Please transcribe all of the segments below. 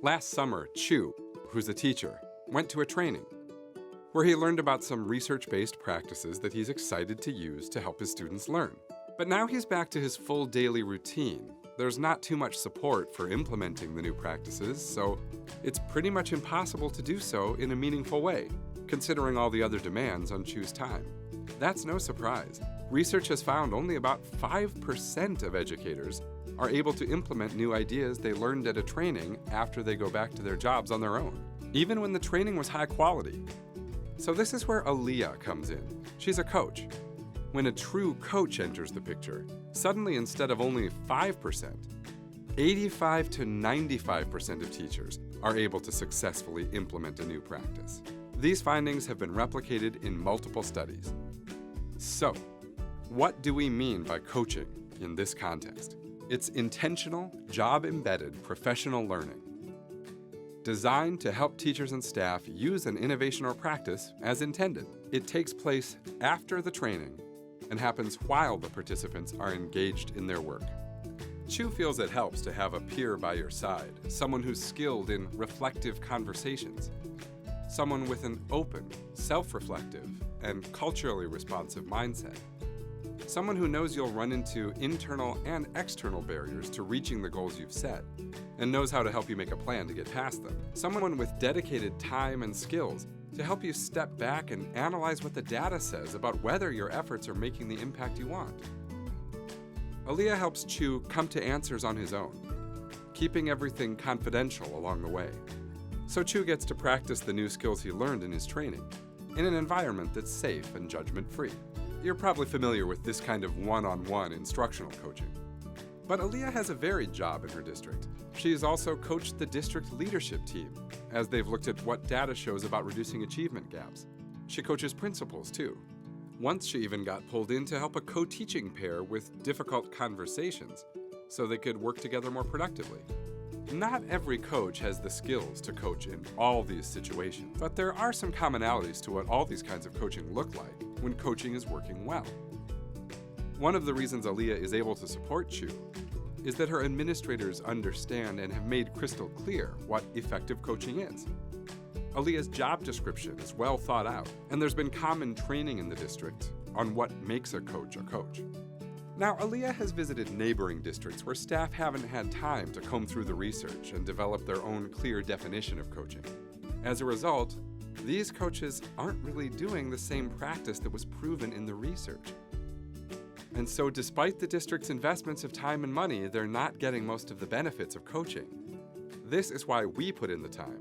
Last summer, Chu, who's a teacher, went to a training where he learned about some research-based practices that he's excited to use to help his students learn. But now he's back to his full daily routine. There's not too much support for implementing the new practices, so it's pretty much impossible to do so in a meaningful way, considering all the other demands on Chu's time. That's no surprise. Research has found only about 5% of educators are able to implement new ideas they learned at a training after they go back to their jobs on their own, even when the training was high quality. So this is where Aaliyah comes in. She's a coach. When a true coach enters the picture, suddenly instead of only 5%, 85 to 95% of teachers are able to successfully implement a new practice. These findings have been replicated in multiple studies. So, what do we mean by coaching in this context? It's intentional, job-embedded professional learning, designed to help teachers and staff use an innovation or practice as intended. It takes place after the training and happens while the participants are engaged in their work. Chu feels it helps to have a peer by your side, someone who's skilled in reflective conversations, someone with an open, self-reflective, and culturally responsive mindset, someone who knows you'll run into internal and external barriers to reaching the goals you've set, and knows how to help you make a plan to get past them. Someone with dedicated time and skills to help you step back and analyze what the data says about whether your efforts are making the impact you want. Aaliyah helps Chu come to answers on his own, keeping everything confidential along the way. So Chu gets to practice the new skills he learned in his training in an environment that's safe and judgment-free. You're probably familiar with this kind of one-on-one instructional coaching. But Aaliyah has a varied job in her district. She's also coached the district leadership team as they've looked at what data shows about reducing achievement gaps. She coaches principals too. Once she even got pulled in to help a co-teaching pair with difficult conversations so they could work together more productively. Not every coach has the skills to coach in all these situations, but there are some commonalities to what all these kinds of coaching look like when coaching is working well. One of the reasons Aaliyah is able to support Chu is that her administrators understand and have made crystal clear what effective coaching is. Aaliyah's job description is well thought out, and there's been common training in the district on what makes a coach a coach. Now, Aaliyah has visited neighboring districts where staff haven't had time to comb through the research and develop their own clear definition of coaching. As a result, these coaches aren't really doing the same practice that was proven in the research. And so despite the district's investments of time and money, they're not getting most of the benefits of coaching. This is why we put in the time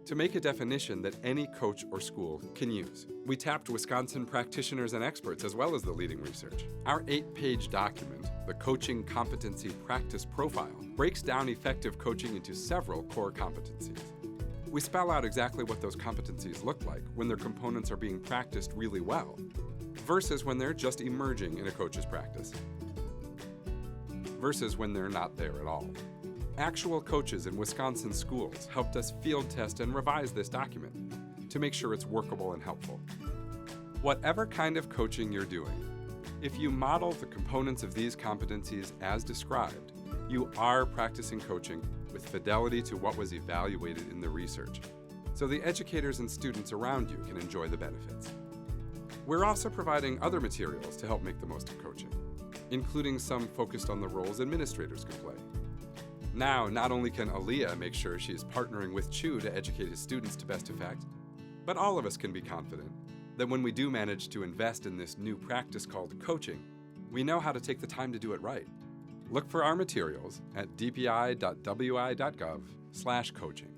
to make a definition that any coach or school can use. We tapped Wisconsin practitioners and experts as well as the leading research. Our 8-page document, the Coaching Competency Practice Profile, breaks down effective coaching into several core competencies. We spell out exactly what those competencies look like when their components are being practiced really well, versus when they're just emerging in a coach's practice, versus when they're not there at all. Actual coaches in Wisconsin schools helped us field test and revise this document to make sure it's workable and helpful. Whatever kind of coaching you're doing, if you model the components of these competencies as described, you are practicing coaching with fidelity to what was evaluated in the research, so the educators and students around you can enjoy the benefits. We're also providing other materials to help make the most of coaching, including some focused on the roles administrators can play. Now, not only can Aaliyah make sure she's partnering with Chu to educate his students to best effect, but all of us can be confident that when we do manage to invest in this new practice called coaching, we know how to take the time to do it right. Look for our materials at dpi.wi.gov/coaching.